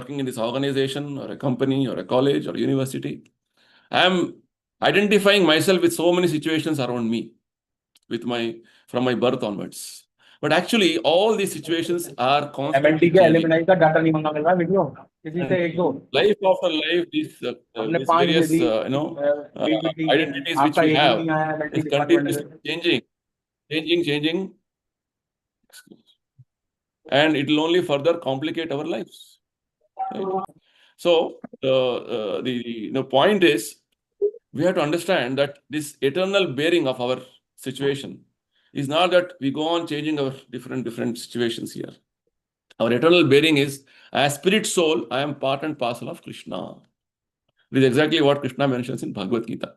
working in this organization or a company or a college or a university, I am identifying myself with so many situations around me from my birth onwards. But actually, all these situations are constantly changing. Life after life, these various identities which we have is continuously changing, and it will only further complicate our lives. Right? So the point is, we have to understand that this eternal bearing of our situation is not that we go on changing our different situations here. Our eternal bearing is, as spirit soul, I am part and parcel of Krishna. This is exactly what Krishna mentions in Bhagavad Gita.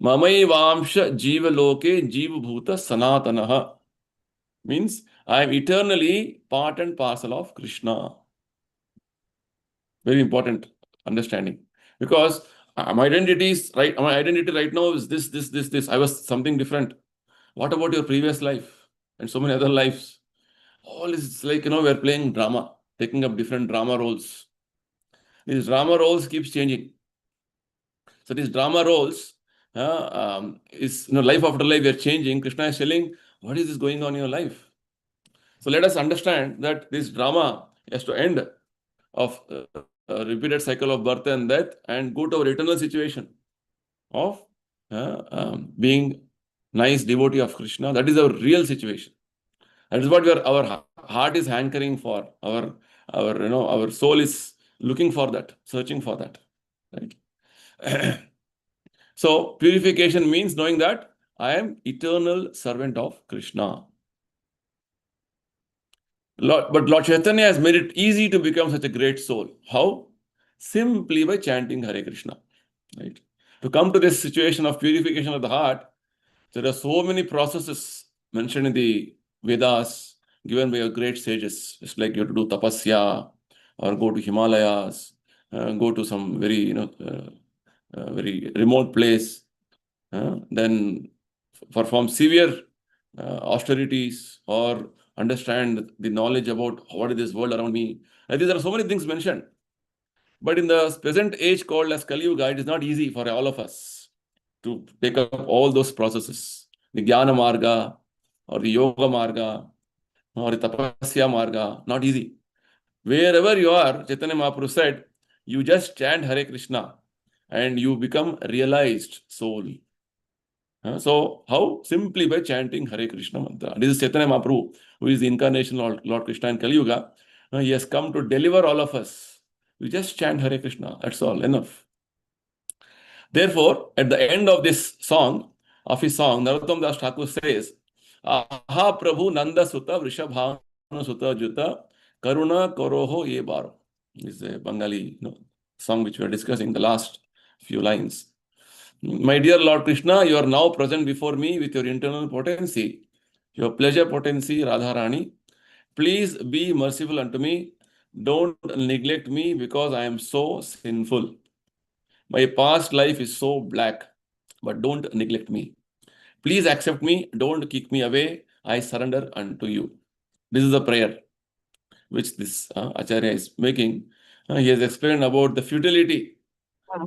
Mamai vamsha jiva loke jiva bhuta sanatanaha. Means I am eternally part and parcel of Krishna. Very important understanding. Because my identity right now is this. I was something different. What about your previous life and so many other lives? All is like, we're playing drama, taking up different drama roles. These drama roles keeps changing. So these drama roles is, life after life, we are changing. Krishna is telling, what is this going on in your life? So let us understand that this drama has to end of a repeated cycle of birth and death and go to our eternal situation of being nice devotee of Krishna. That is our real situation. That is what our heart is hankering for. Our soul is looking for that, searching for that. Right? So purification means knowing that I am eternal servant of Krishna. But Lord Chaitanya has made it easy to become such a great soul. How? Simply by chanting Hare Krishna. Right? To come to this situation of purification of the heart, there are so many processes mentioned in the Vedas, given by your great sages. It's like you have to do tapasya, or go to Himalayas, go to some very, very remote place, then perform severe austerities, or understand the knowledge about what is this world around me. There are so many things mentioned. But in the present age called as Kali Yuga, it is not easy for all of us to take up all those processes. The Jnana Marga, or the Yoga Marga, or the Tapasya Marga, not easy. Wherever you are, Chaitanya Mahaprabhu said, you just chant Hare Krishna and you become realized soul. So how? Simply by chanting Hare Krishna mantra. This is Chaitanya Mahaprabhu, who is the incarnation of Lord Krishna in Kali Yuga. He has come to deliver all of us. We just chant Hare Krishna. That's all, enough. Therefore, at the end of this song, Narottam Das Thakur says, Aha Prabhu Nanda Sutta Vrishabhanu Sutta Juta Karuna Koroho Ye Baro. This is a Bengali song which we are discussing, the last few lines. My dear Lord Krishna, you are now present before me with your internal potency, your pleasure potency, Radharani. Please be merciful unto me. Don't neglect me because I am so sinful. My past life is so black, but don't neglect me. Please accept me. Don't kick me away. I surrender unto you. This is a prayer which this Acharya is making. He has explained about the futility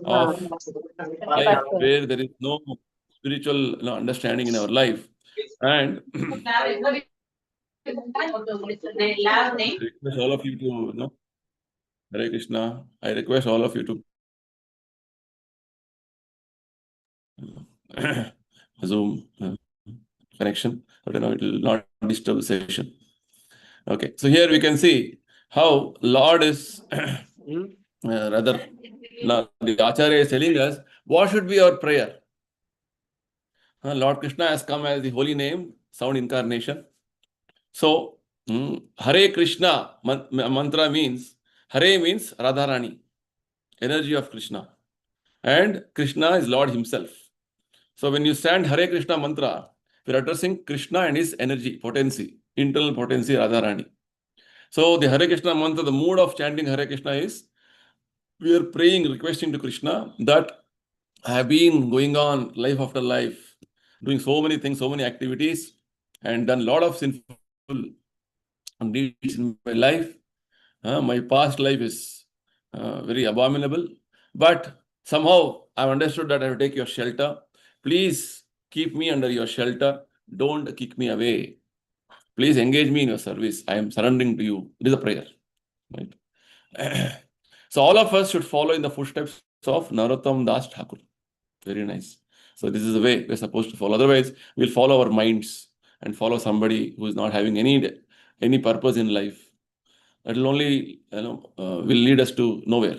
of life, where there is no spiritual understanding in our life. And I request all of you to, Hare Krishna, I request all of you to Zoom connection, but it will not disturb the session. Okay, so here we can see how Lord is rather, the Acharya is telling us what should be our prayer. Lord Krishna has come as the holy name, sound incarnation. So, Hare Krishna mantra means, Hare means Radharani, energy of Krishna. And Krishna is Lord himself. So when you stand Hare Krishna mantra, we are addressing Krishna and his energy, potency, internal potency, Radharani. So the Hare Krishna mantra, the mood of chanting Hare Krishna is, we are praying, requesting to Krishna that I have been going on life after life, doing so many things, so many activities, and done a lot of sinful deeds in my life. My past life is very abominable. But somehow I've understood that I have to take your shelter. Please keep me under your shelter. Don't kick me away. Please engage me in your service. I am surrendering to you. It is a prayer. Right? So all of us should follow in the footsteps of Narottam Das Thakur. Very nice. So this is the way we're supposed to follow. Otherwise, we'll follow our minds and follow somebody who is not having any purpose in life. That will only will lead us to nowhere.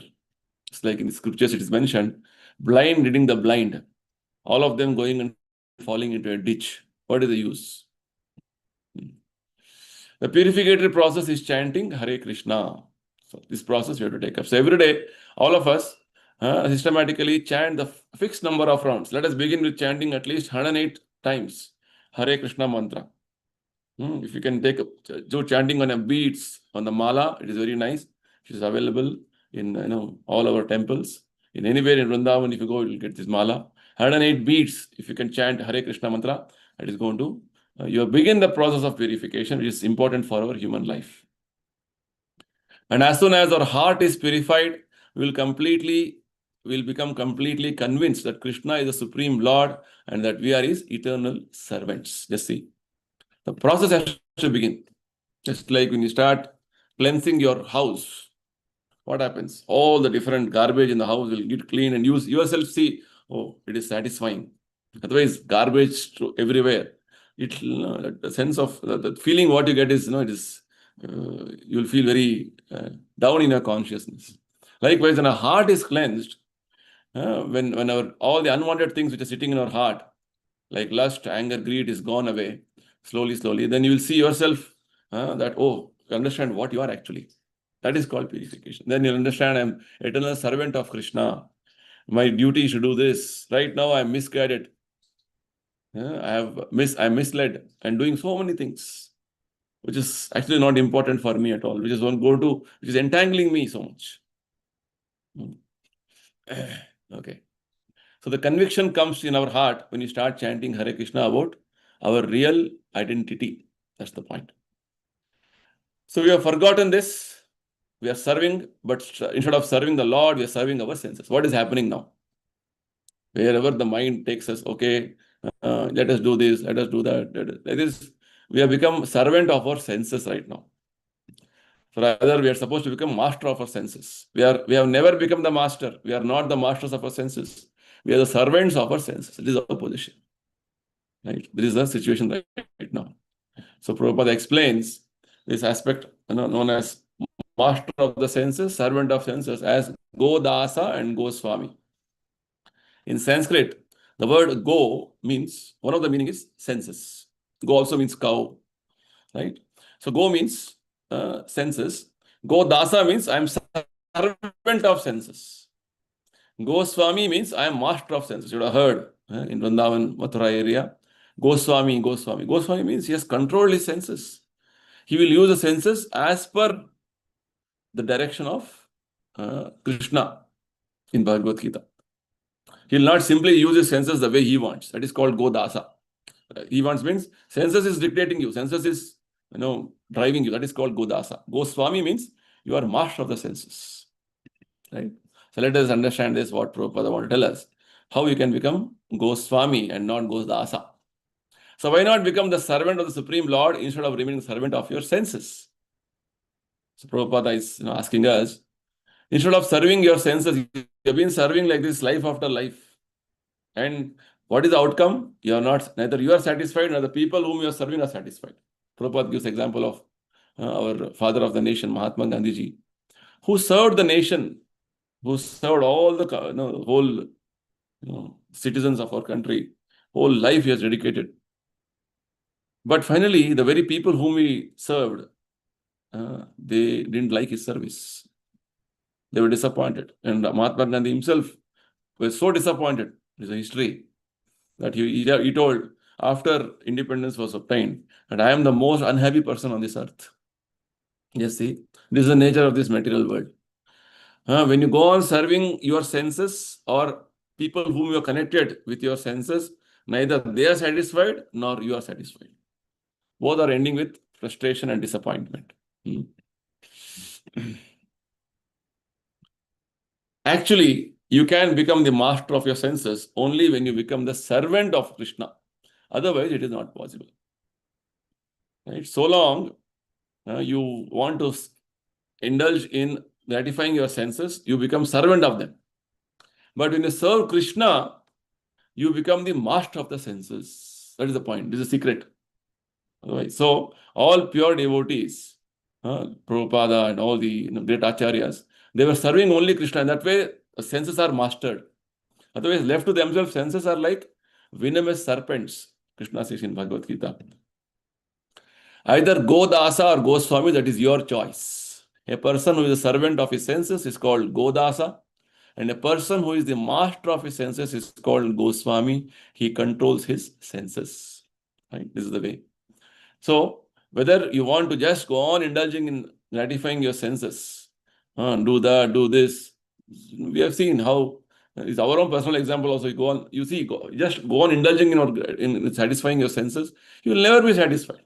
It's like in the scriptures it is mentioned, blind leading the blind, all of them going and falling into a ditch. What is the use? The purificatory process is chanting Hare Krishna. So this process we have to take up. So every day, all of us systematically chant the fixed number of rounds. Let us begin with chanting at least 108 times Hare Krishna mantra. If you can do chanting on a beads on the mala, it is very nice. It is available in all our temples. In anywhere in Vrindavan, if you go, you will get this mala. 108 beads. If you can chant Hare Krishna mantra, it is going to you begin the process of purification, which is important for our human life. And as soon as our heart is purified, we will become completely convinced that Krishna is the Supreme Lord and that we are His eternal servants. Just see. The process has to begin. Just like when you start cleansing your house, what happens? All the different garbage in the house will get clean and use yourself see, oh, it is satisfying. Otherwise, garbage everywhere. The sense of the feeling what you get is, it is, you'll feel very down in your consciousness. Likewise, when our heart is cleansed, when all the unwanted things which are sitting in our heart, like lust, anger, greed is gone away, slowly, then you will see yourself that, you understand what you are actually. That is called purification. Then you'll understand I'm eternal servant of Krishna. My duty is to do this. Right now I'm misguided. I'm misled and doing so many things, which is actually not important for me at all, which is entangling me so much. Okay. So the conviction comes in our heart when you start chanting Hare Krishna about our real identity. That's the point. So we have forgotten this. We are serving, but instead of serving the Lord, we are serving our senses. What is happening now? Wherever the mind takes us, okay, let us do this, let us do that. We have become servant of our senses right now. So rather, we are supposed to become master of our senses. We have never become the master. We are not the masters of our senses. We are the servants of our senses. It is our position. Right? This is the situation right now. So Prabhupada explains this aspect known as master of the senses, servant of senses, as Go Dasa and Goswami. In Sanskrit, the word go means, one of the meaning is senses. Go also means cow, right? So go means senses. Go Dasa means I am servant of senses. Goswami means I am master of senses. You would have heard in Vrindavan, Mathura area. Goswami. Goswami means he has controlled his senses. He will use the senses as per the direction of Krishna in Bhagavad Gita. He will not simply use his senses the way he wants. That is called Godasa. He wants means senses is dictating you. Senses is driving you. That is called Godasa. Goswami means you are master of the senses. Right? So let us understand this, what Prabhupada want to tell us. How you can become Goswami and not Godasa. So why not become the servant of the Supreme Lord instead of remaining the servant of your senses? So Prabhupada is asking us, instead of serving your senses, you have been serving like this life after life. And what is the outcome? Neither you are satisfied, nor the people whom you are serving are satisfied. Prabhupada gives example of our father of the nation, Mahatma Gandhiji, who served the nation, who served all the whole citizens of our country. Whole life he has dedicated. But finally, the very people whom he served, they didn't like his service. They were disappointed. And Mahatma Gandhi himself was so disappointed. There's a history that he told after independence was obtained, and I am the most unhappy person on this earth. Yes, see, this is the nature of this material world. When you go on serving your senses or people whom you are connected with your senses, neither they are satisfied nor you are satisfied. Both are ending with frustration and disappointment. Actually, you can become the master of your senses only when you become the servant of Krishna. Otherwise, it is not possible. Right? So long you want to indulge in gratifying your senses, you become servant of them. But when you serve Krishna, you become the master of the senses. That is the point. This is a secret. Right? So all pure devotees, Prabhupada and all the great acharyas, they were serving only Krishna. And that way, the senses are mastered. Otherwise, left to themselves, senses are like venomous serpents. Krishna says in Bhagavad Gita. Either Godasa or Goswami, that is your choice. A person who is a servant of his senses is called Godasa, and a person who is the master of his senses is called Goswami. He controls his senses. Right? This is the way. So, whether you want to just go on indulging in gratifying your senses, do that, do this, we have seen how it's our own personal example also. You go on, you see, just go on indulging in satisfying your senses, you will never be satisfied.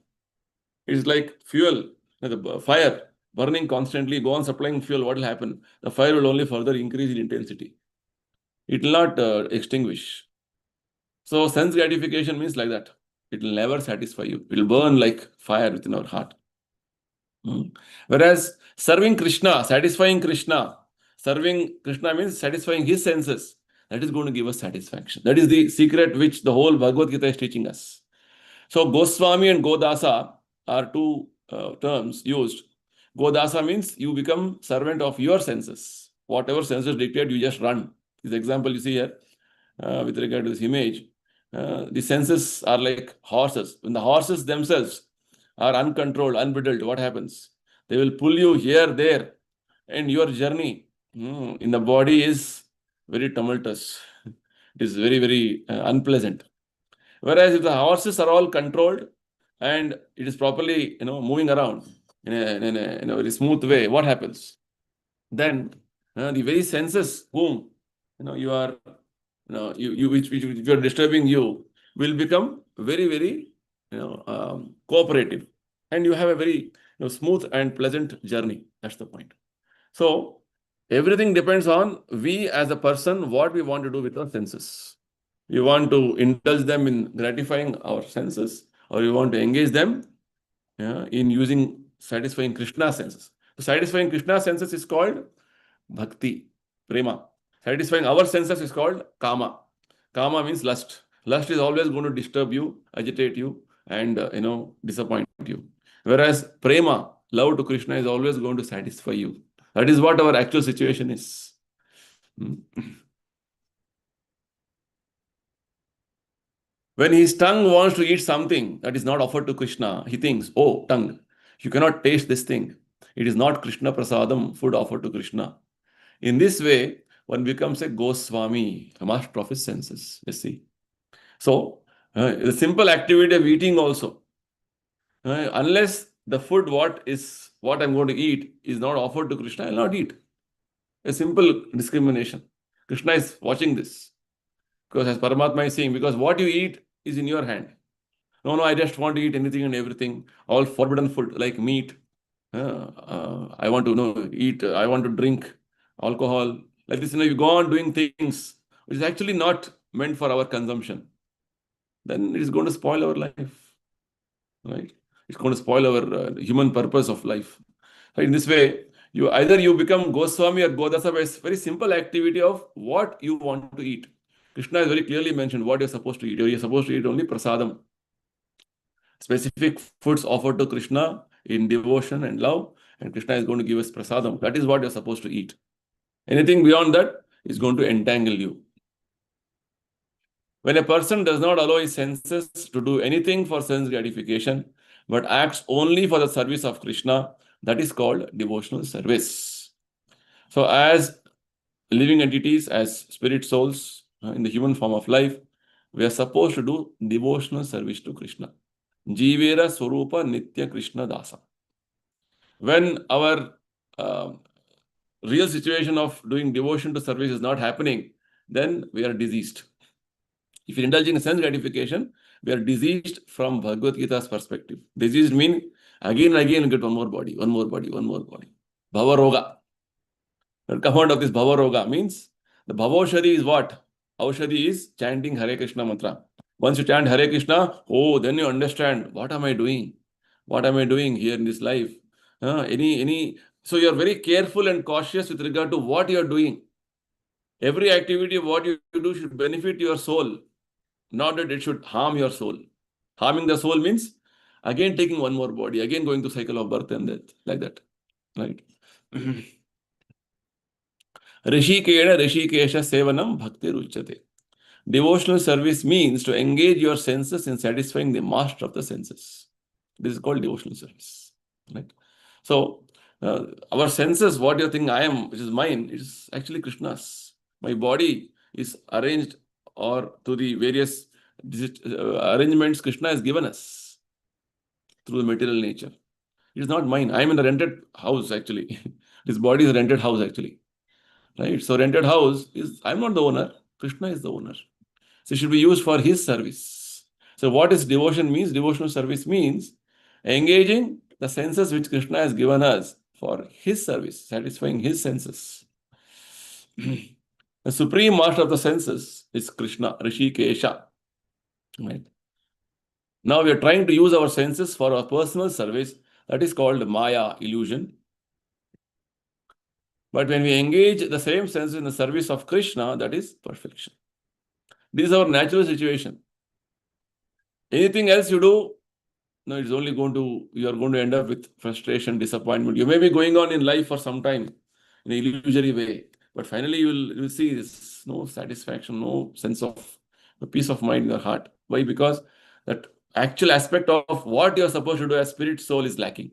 It's like fuel, the fire burning constantly, go on supplying fuel, what will happen? The fire will only further increase in intensity. It will not extinguish. So sense gratification means like that. It will never satisfy you. It will burn like fire within our heart. Whereas serving Krishna means satisfying his senses. That is going to give us satisfaction. That is the secret which the whole Bhagavad Gita is teaching us. So Goswami and Godasa are two terms used. Godasa means you become servant of your senses. Whatever senses dictate, you just run. This example you see here with regard to this image. The senses are like horses. When the horses themselves are uncontrolled, unbridled, what happens? They will pull you here, there, and your journey in the body is very tumultuous. It is very, very unpleasant. Whereas if the horses are all controlled and it is properly, moving around in a very smooth way, what happens? Then the very senses whom you are, which are disturbing you will become very, very, cooperative, and you have a very smooth and pleasant journey. That's the point. So everything depends on we as a person, what we want to do with our senses. You want to indulge them in gratifying our senses, or you want to engage them in satisfying Krishna senses. So satisfying Krishna senses is called bhakti, prema. Satisfying our senses is called kama. Kama means lust. Lust is always going to disturb you, agitate you, and disappoint you. Whereas prema, love to Krishna, is always going to satisfy you. That is what our actual situation is. When his tongue wants to eat something that is not offered to Krishna, he thinks, oh, tongue, you cannot taste this thing. It is not Krishna prasadam, food offered to Krishna. In this way, one becomes a Goswami, a master of his senses. You see. So, the simple activity of eating also, unless the food what I'm going to eat is not offered to Krishna, I will not eat. A simple discrimination. Krishna is watching this. Because as Paramatma is saying, because what you eat is in your hand. No, I just want to eat anything and everything, all forbidden food like meat. I want to eat, I want to drink alcohol. Like this, you go on doing things which is actually not meant for our consumption. Then it is going to spoil our life. Right? It's going to spoil our human purpose of life. Right? In this way, you become Goswami or Godasa by a very simple activity of what you want to eat. Krishna has very clearly mentioned what you're supposed to eat. You're supposed to eat only prasadam. Specific foods offered to Krishna in devotion and love, and Krishna is going to give us prasadam. That is what you're supposed to eat. Anything beyond that is going to entangle you. When a person does not allow his senses to do anything for sense gratification, but acts only for the service of Krishna, that is called devotional service. So as living entities, as spirit souls in the human form of life, we are supposed to do devotional service to Krishna. Jivera Swarupa Nitya Krishna Dasa. When our real situation of doing devotion to service is not happening, then we are diseased. If you indulge in sense gratification, we are diseased from Bhagavad Gita's perspective. Diseased means again and again get one more body. Bhava Roga. come out of this Bhava Roga. Means the Bhavoshadi is what? Aushadi is chanting Hare Krishna mantra. Once you chant Hare Krishna, oh, then you understand, what am I doing? What am I doing here in this life? So you are very careful and cautious with regard to what you are doing. Every activity, what you do should benefit your soul, not that it should harm your soul. Harming the soul means again taking one more body, again going to cycle of birth and death, like that, right? Rishikena Rishikesha Sevanam Bhakti Ruchate. Devotional service means to engage your senses in satisfying the master of the senses. This is called devotional service, right? So, our senses, what you think I am, which is mine, it is actually Krishna's. My body is arranged or to the various arrangements Krishna has given us through the material nature. It is not mine. I am in a rented house actually. This body is a rented house actually, right? So rented house is, I'm not the owner. Krishna is the owner. So it should be used for his service. So what is devotion means? Devotional service means engaging the senses which Krishna has given us for his service, satisfying his senses. The supreme master of the senses is Krishna, Rishikesha. Right? Now we are trying to use our senses for our personal service. That is called Maya, illusion. But when we engage the same senses in the service of Krishna, that is perfection. This is our natural situation. Anything else you do, no, it's only you are going to end up with frustration, disappointment. You may be going on in life for some time in an illusory way, but finally you will see this no satisfaction, no sense of peace of mind in your heart. Why? Because that actual aspect of what you are supposed to do as spirit soul is lacking.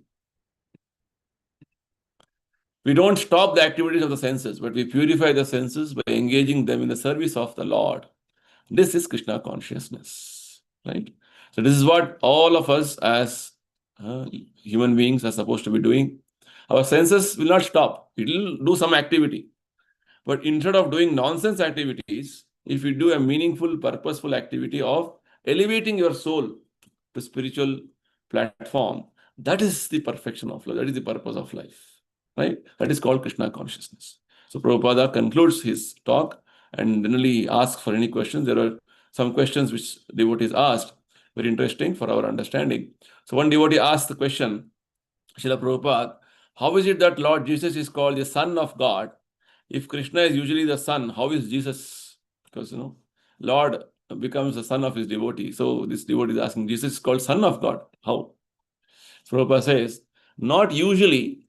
We don't stop the activities of the senses, but we purify the senses by engaging them in the service of the Lord. This is Krishna consciousness, right? So this is what all of us as human beings are supposed to be doing. Our senses will not stop. It will do some activity. But instead of doing nonsense activities, if you do a meaningful, purposeful activity of elevating your soul to spiritual platform, that is the perfection of life. That is the purpose of life. Right? That is called Krishna consciousness. So Prabhupada concludes his talk and generally asks for any questions. There are some questions which devotees asked, very interesting for our understanding. So one devotee asked the question, Srila Prabhupada, how is it that Lord Jesus is called the Son of God? If Krishna is usually the Son, how is Jesus? Because, Lord becomes the son of his devotee. So this devotee is asking, Jesus is called Son of God. How? So Prabhupada says, not usually.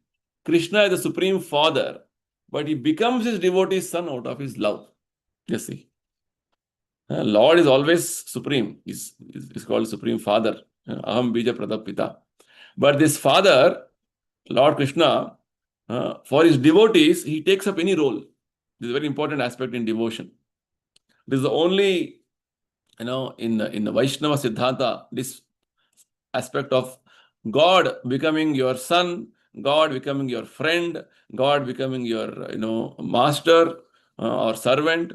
Krishna is the Supreme Father, but he becomes his devotee's son out of his love. You see. Lord is always supreme. He's called Supreme Father. Aham Bija Pradapita. But this Father, Lord Krishna, for his devotees, he takes up any role. This is a very important aspect in devotion. This is the only, in the Vaishnava Siddhanta, this aspect of God becoming your son, God becoming your friend, God becoming your, master or servant,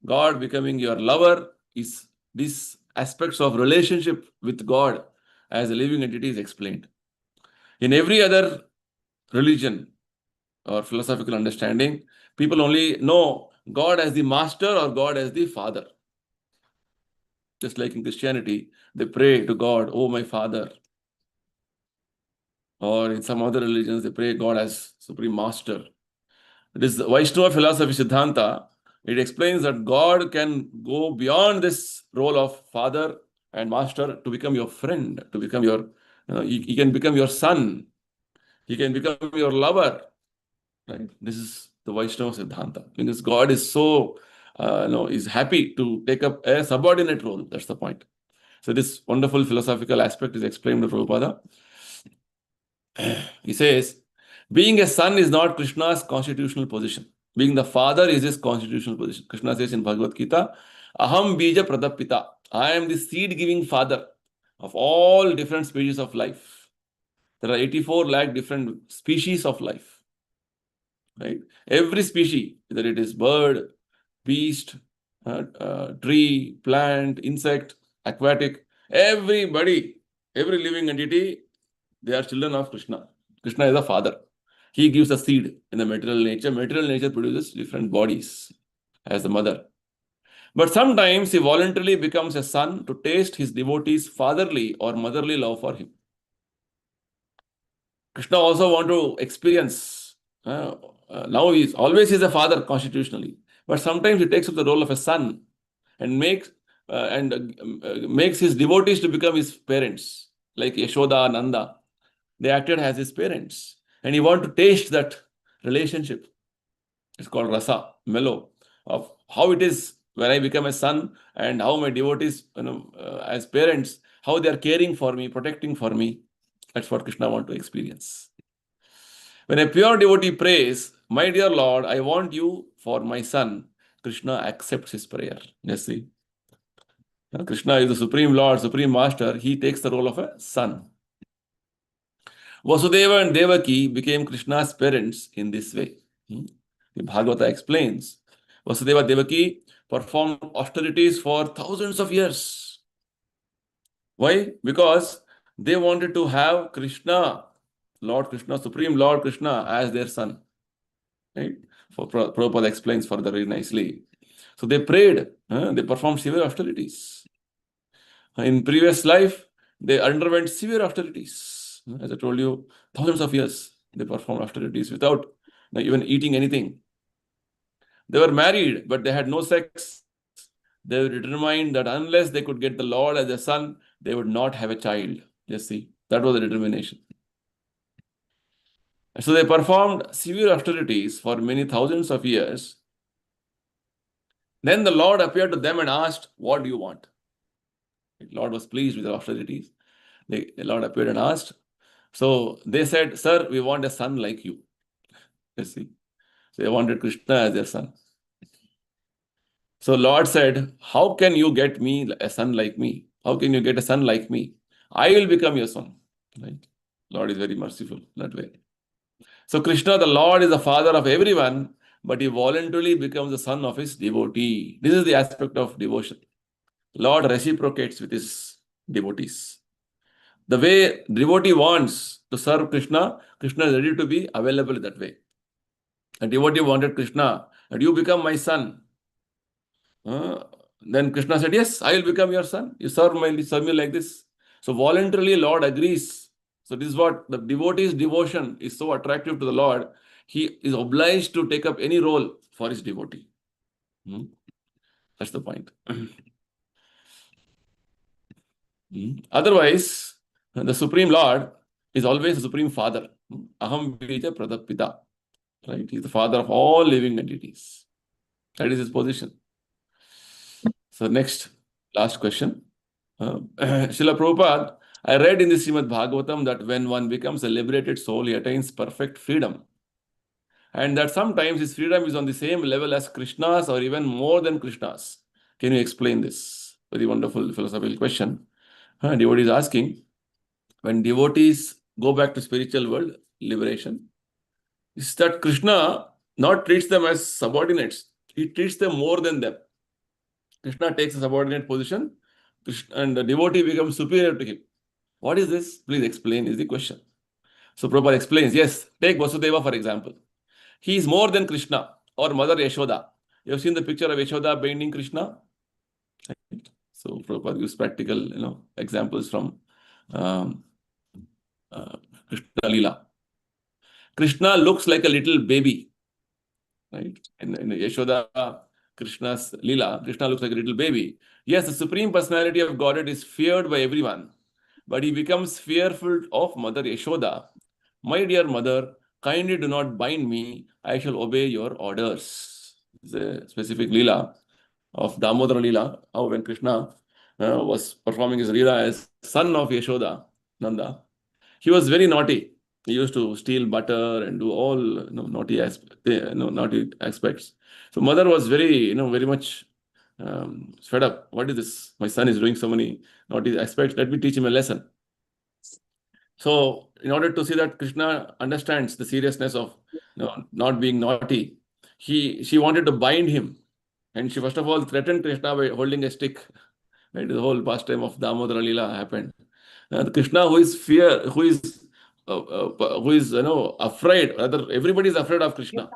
God becoming your lover, is these aspects of relationship with God as a living entity is explained. In every other religion or philosophical understanding, people only know God as the master or God as the father. Just like in Christianity, they pray to God, oh my Father. Or in some other religions, they pray God as Supreme Master. It is the Vaishnava philosophy Siddhanta. It explains that God can go beyond this role of Father and Master to become your friend, to become your, he can become your son. He can become your lover. Right? This is the Vaishnava Siddhanta. Because God is so, is happy to take up a subordinate role. That's the point. So this wonderful philosophical aspect is explained by Prabhupada. He says, being a son is not Krishna's constitutional position. Being the father is his constitutional position. Krishna says in Bhagavad Gita, Aham Bija Pradapita. I am the seed-giving father of all different species of life. There are 84 lakh different species of life. Right? Every species, whether it is bird, beast, tree, plant, insect, aquatic, everybody, every living entity, they are children of Krishna. Krishna is the father. He gives the seed in the material nature. Material nature produces different bodies as the mother. But sometimes he voluntarily becomes a son to taste his devotees' fatherly or motherly love for him. Krishna also want to experience. Now he always is a father constitutionally, but sometimes he takes up the role of a son and makes his devotees to become his parents, like Yashoda, Nanda. They acted as his parents, and he want to taste that relationship. It's called rasa, mellow, of how it is when I become a son and how my devotees, as parents, how they are caring for me, protecting for me. That's what Krishna want to experience. When a pure devotee prays, "My dear Lord, I want you for my son," Krishna accepts his prayer. Yes, see. Krishna is the Supreme Lord, Supreme Master. He takes the role of a son. Vasudeva and Devaki became Krishna's parents in this way. The Bhagavata explains, Vasudeva Devaki performed austerities for thousands of years. Why? Because they wanted to have Krishna, Lord Krishna, Supreme Lord Krishna, as their son. Right? Prabhupada explains further very nicely. So they prayed, they performed severe austerities. In previous life, they underwent severe austerities. As I told you, thousands of years they performed austerities without even eating anything. They were married, but they had no sex. They were determined that unless they could get the Lord as a son, they would not have a child. You see, that was the determination. So they performed severe austerities for many thousands of years. Then the Lord appeared to them and asked, "What do you want?" The Lord was pleased with the austerities. The Lord appeared and asked. So they said, "Sir, we want a son like you." You see, so they wanted Krishna as their son. So Lord said, "How can you get me a son like me? How can you get a son like me? I will become your son." Right? Lord is very merciful that way. So Krishna, the Lord, is the father of everyone, but he voluntarily becomes the son of his devotee. This is the aspect of devotion. Lord reciprocates with his devotees. The way devotee wants to serve Krishna, Krishna is ready to be available that way. A devotee wanted Krishna, and you become my son. Then Krishna said, "Yes, I will become your son. You serve me like this." So voluntarily, Lord agrees. So this is what the devotee's devotion is so attractive to the Lord. He is obliged to take up any role for his devotee. That's the point. Otherwise, the Supreme Lord is always the Supreme Father. Aham bija pradapita. Right? He's the father of all living entities. That is his position. So next, last question. Srila Prabhupada, I read in the Srimad Bhagavatam that when one becomes a liberated soul, he attains perfect freedom. And that sometimes his freedom is on the same level as Krishna's or even more than Krishna's. Can you explain this? Very wonderful philosophical question. Devotee is asking, when devotees go back to spiritual world, liberation, is that Krishna not treats them as subordinates. He treats them more than them. Krishna takes a subordinate position, and the devotee becomes superior to him. What is this? Please explain, is the question. So Prabhupada explains, yes, take Vasudeva for example. He is more than Krishna or Mother Yashoda. You have seen the picture of Yashoda binding Krishna? So Prabhupada gives practical examples from Krishna Lila. Krishna looks like a little baby. Right? In Yashoda, Krishna's Lila, Krishna looks like a little baby. Yes, the Supreme Personality of Godhead is feared by everyone, but he becomes fearful of Mother Yashoda. "My dear mother, kindly do not bind me. I shall obey your orders." It's a specific Leela of Damodara Leela, how when Krishna was performing his Leela as son of Yashoda, Nanda, he was very naughty. He used to steal butter and do all naughty aspects. So mother was very much fed up. What is this? My son is doing so many naughty aspects. Let me teach him a lesson. So in order to see that Krishna understands the seriousness of not being naughty, she wanted to bind him. And she first of all threatened Krishna by holding a stick. Right? The whole pastime of Damodara Leela happened. Krishna, who is who is afraid. Rather, everybody is afraid of Krishna.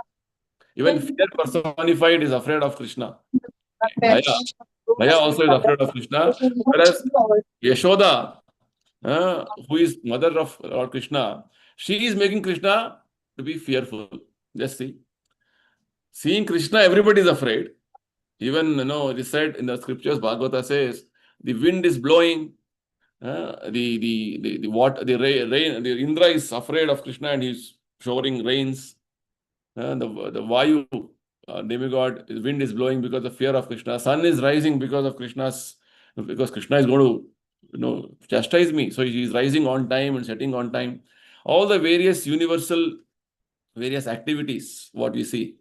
Even fear personified is afraid of Krishna. Daya, Daya also is afraid of Krishna. Whereas Yashoda, who is mother of Lord Krishna, she is making Krishna to be fearful. Just see. Seeing Krishna, everybody is afraid. Even, it is said in the scriptures, Bhagavata says, the wind is blowing, rain, the Indra is afraid of Krishna and he's showering rains. The Vayu, demigod, the wind is blowing because of fear of Krishna. Sun is rising because Krishna is going to, chastise me. So he is rising on time and setting on time. All the various various activities, what we see,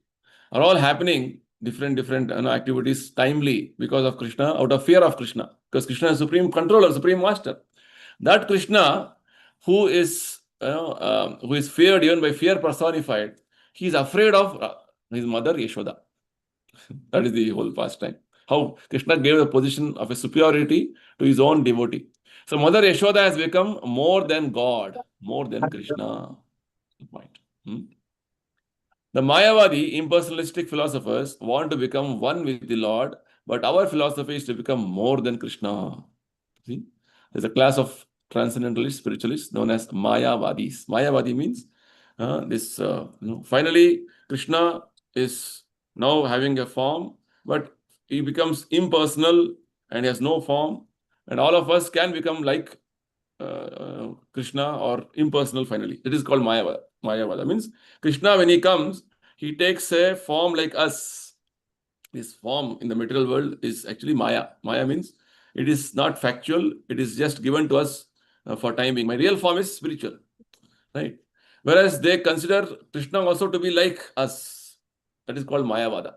are all happening different activities timely because of Krishna, out of fear of Krishna, because Krishna is supreme controller, supreme master. That Krishna, who is feared even by fear personified, he is afraid of his mother Yashoda. That is the whole pastime. How Krishna gave the position of a superiority to his own devotee. So Mother Yashoda has become more than God, more than Krishna. Point. The Mayavadi, impersonalistic philosophers want to become one with the Lord, but our philosophy is to become more than Krishna. See, there's a class of transcendentalists, spiritualists known as Mayavadis. Mayavadi means finally Krishna is now having a form, but he becomes impersonal and has no form, and all of us can become like Krishna or impersonal finally. It is called Mayavada. Mayavada means Krishna, when he comes, he takes a form like us. This form in the material world is actually Maya. Maya means it is not factual. It is just given to us for time being. My real form is spiritual, right? Whereas they consider Krishna also to be like us. That is called Mayavada.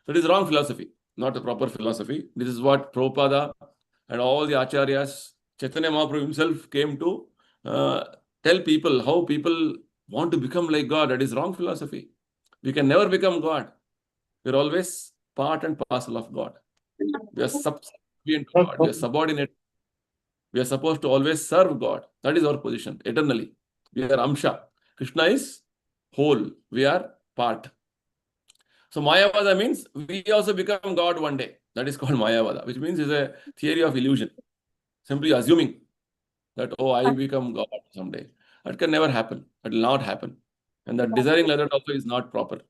So it is wrong philosophy, not a proper philosophy. This is what Prabhupada and all the acharyas, Chaitanya Mahaprabhu himself came to tell people how people want to become like God. That is wrong philosophy. We can never become God. We're always part and parcel of God. We are subservient to God. We are subordinate. We are supposed to always serve God. That is our position eternally. We are Amsha. Krishna is whole. We are part. So Mayavada means we also become God one day. That is called Mayavada, which means it's a theory of illusion. Simply assuming that, I become God someday. That can never happen. That will not happen. And that desiring like that also is not proper.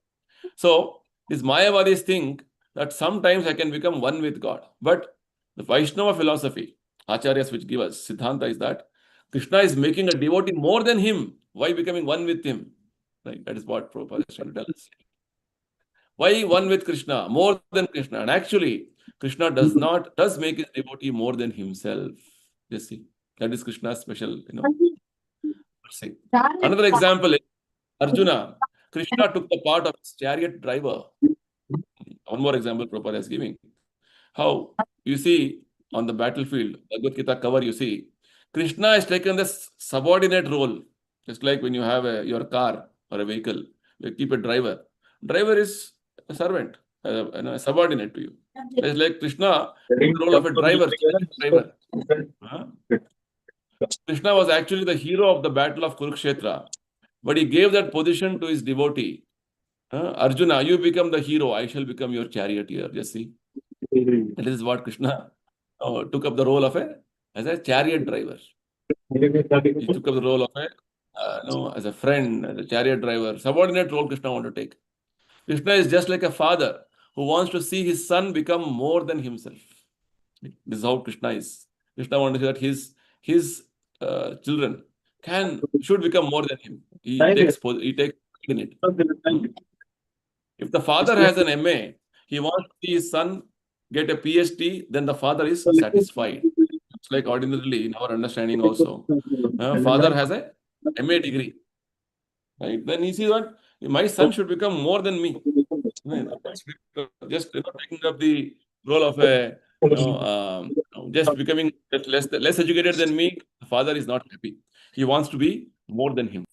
So these Mayavadis think that sometimes I can become one with God. But the Vaishnava philosophy, acharyas which give us, Siddhanta is that Krishna is making a devotee more than him. Why becoming one with him? Right? That is what Prabhupada is trying to tell us. Why one with Krishna? More than Krishna. And actually, Krishna does make his devotee more than himself. You see, that is Krishna's special, mercy. Another example is Arjuna. Krishna took the part of his chariot driver. One more example Prabhupada is giving. How you see on the battlefield, Bhagavad Gita cover, you see, Krishna has taken this subordinate role. Just like when you have your car or a vehicle, you keep a driver. Driver is a servant, a subordinate to you. It's like Krishna took the role of a driver, driver. Huh? Krishna was actually the hero of the battle of Kurukshetra, but he gave that position to his devotee. Arjuna, you become the hero, I shall become your charioteer. Just see. That is what Krishna took up the role of as a chariot driver. He took up the role of as a friend, as a chariot driver. Subordinate role Krishna wanted to take. Krishna is just like a father who wants to see his son become more than himself. This is how Krishna is. Krishna wants to see that his children should become more than him. He takes in it. If the father has an MA, he wants to see his son get a PhD, then the father is satisfied. It's like ordinarily in our understanding also. Father has a MA degree, right? Then he sees that my son should become more than me. Just taking up the role of just becoming less educated than me, the father is not happy. He wants to be more than him.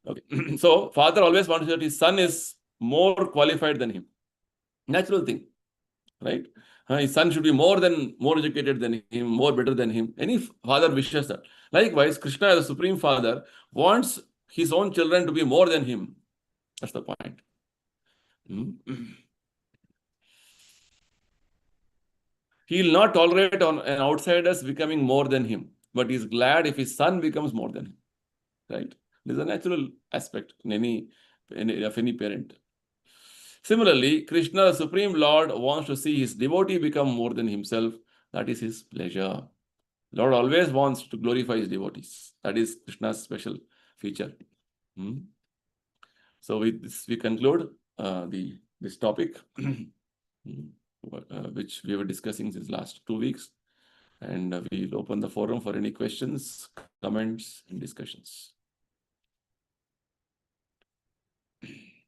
Okay. So father always wants that his son is more qualified than him. Natural thing, right? His son should be more educated than him, more better than him. Any father wishes that. Likewise, Krishna as a supreme father wants his own children to be more than him. That's the point. He will not tolerate an outsider's becoming more than him, but he is glad if his son becomes more than him. Right? This is a natural aspect in any parent. Similarly, Krishna, the Supreme Lord, wants to see his devotee become more than himself. That is his pleasure. Lord always wants to glorify his devotees. That is Krishna's special feature. So with this, we conclude this topic, which we were discussing since last 2 weeks. And we'll open the forum for any questions, comments, and discussions.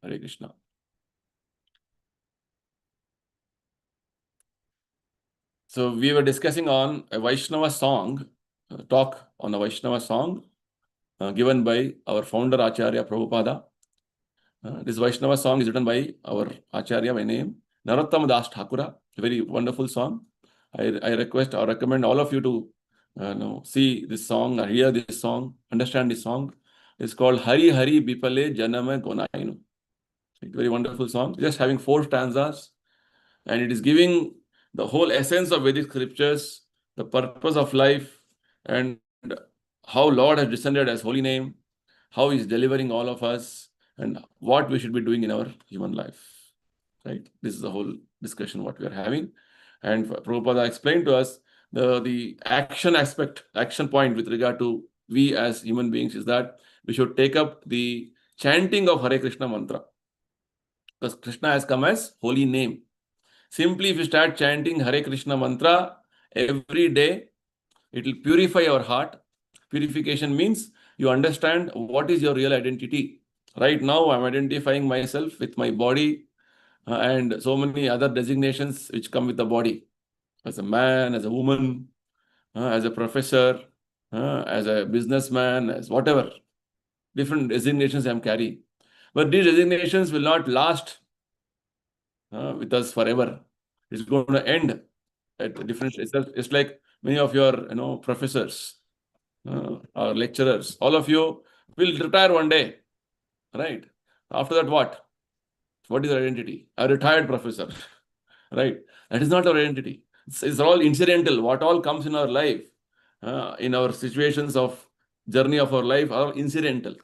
Hare Krishna. So we were discussing on a Vaishnava song, talk on a Vaishnava song given by our founder Acharya Prabhupada. This Vaishnava song is written by our Acharya by name Narottam Das Thakura. A very wonderful song. I request or recommend all of you to see this song or hear this song, understand this song. It's called Hari Hari Bipale Janama Gonainu. It's a very wonderful song. Just having 4 stanzas, and it is giving the whole essence of Vedic scriptures, the purpose of life, and how Lord has descended as holy name, how He is delivering all of us, and what we should be doing in our human life. Right? This is the whole discussion what we are having. And Prabhupada explained to us the action point with regard to we as human beings is that we should take up the chanting of Hare Krishna mantra. Because Krishna has come as holy name. Simply if you start chanting Hare Krishna mantra every day, it will purify our heart. Purification means you understand what is your real identity. Right now, I'm identifying myself with my body and so many other designations which come with the body. As a man, as a woman, as a professor, as a businessman, as whatever. Different designations I'm carrying. But these designations will not last with us forever. It's going to end at different. It's like many of your professors or lecturers. All of you will retire one day, right? After that, what? What is our identity? A retired professor, right? That is not our identity. It's all incidental. What all comes in our life, in our situations of journey of our life, are incidental.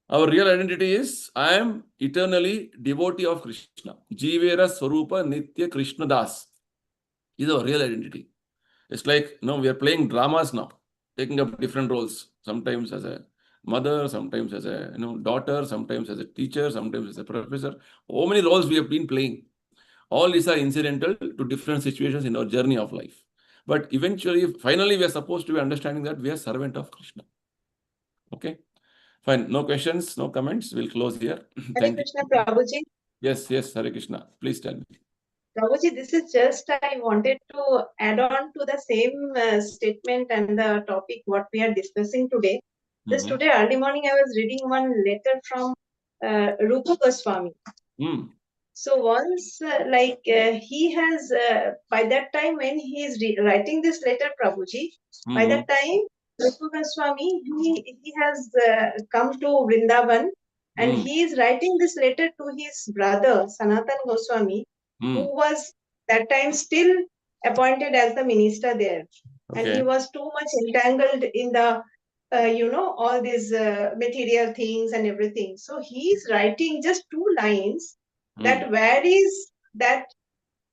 Our real identity is, I am eternally devotee of Krishna. Jivera Swarupa Nitya Krishna Das is our real identity. It's like, we are playing dramas now, taking up different roles. Sometimes as a mother, sometimes as a daughter, sometimes as a teacher, sometimes as a professor. So many roles we have been playing. All these are incidental to different situations in our journey of life. But eventually, finally, we are supposed to be understanding that we are servant of Krishna. Okay? Fine. No questions, no comments. We'll close here. Hare Krishna, Prabhuji. Yes, Hare Krishna. Please tell me. Prabhuji, this is just, I wanted to add on to the same statement and the topic what we are discussing today. Just today, early morning, I was reading one letter from Rupa Goswami. So once, he has, by that time when he is writing this letter, Prabhuji, by that time, Rupa Goswami, he has come to Vrindavan, and he is writing this letter to his brother, Sanatan Goswami, who was that time still appointed as the minister there. Okay. And he was too much entangled in the, all these material things and everything. So he is writing just 2 lines that where is that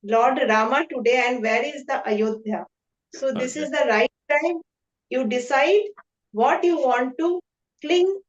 Lord Rama today and where is the Ayodhya. So this is the right time you decide what you want to cling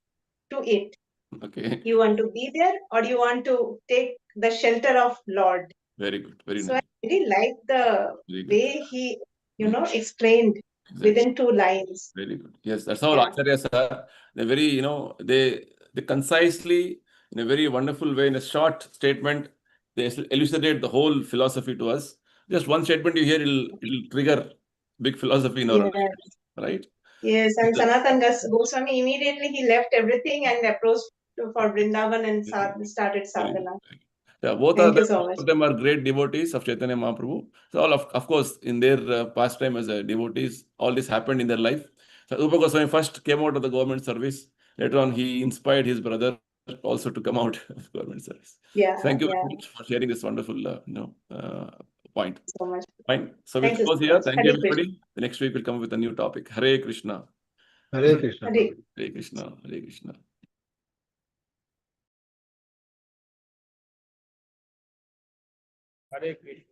to it. Okay. You want to be there or you want to take the shelter of Lord. Very good. Very nice. I really like the way he, explained within 2 lines. Very good. Yes, that's how Acharyas are. They're very, they concisely, in a very wonderful way, in a short statement, they elucidate the whole philosophy to us. Just one statement you hear, it'll trigger big philosophy in our life, right? Yes, and Sanatan Goswami immediately he left everything and approached for Vrindavan and started sadhana. Yeah, both Thank you so both much. of them are great devotees of Chaitanya Mahaprabhu. So all of course, in their pastime as a devotees, all this happened in their life. So Rupa Goswami first came out of the government service. Later on, he inspired his brother also to come out of government service. Yeah, Thank you yeah. very much for sharing this wonderful, point. So much. Fine. So we'll Thank you close so here. much. Thank you, Hare Krishna. everybody. The next week we'll come with a new topic. Hare Krishna. Hare Krishna. Hare. Hare Krishna. Hare Krishna. Hare Krishna.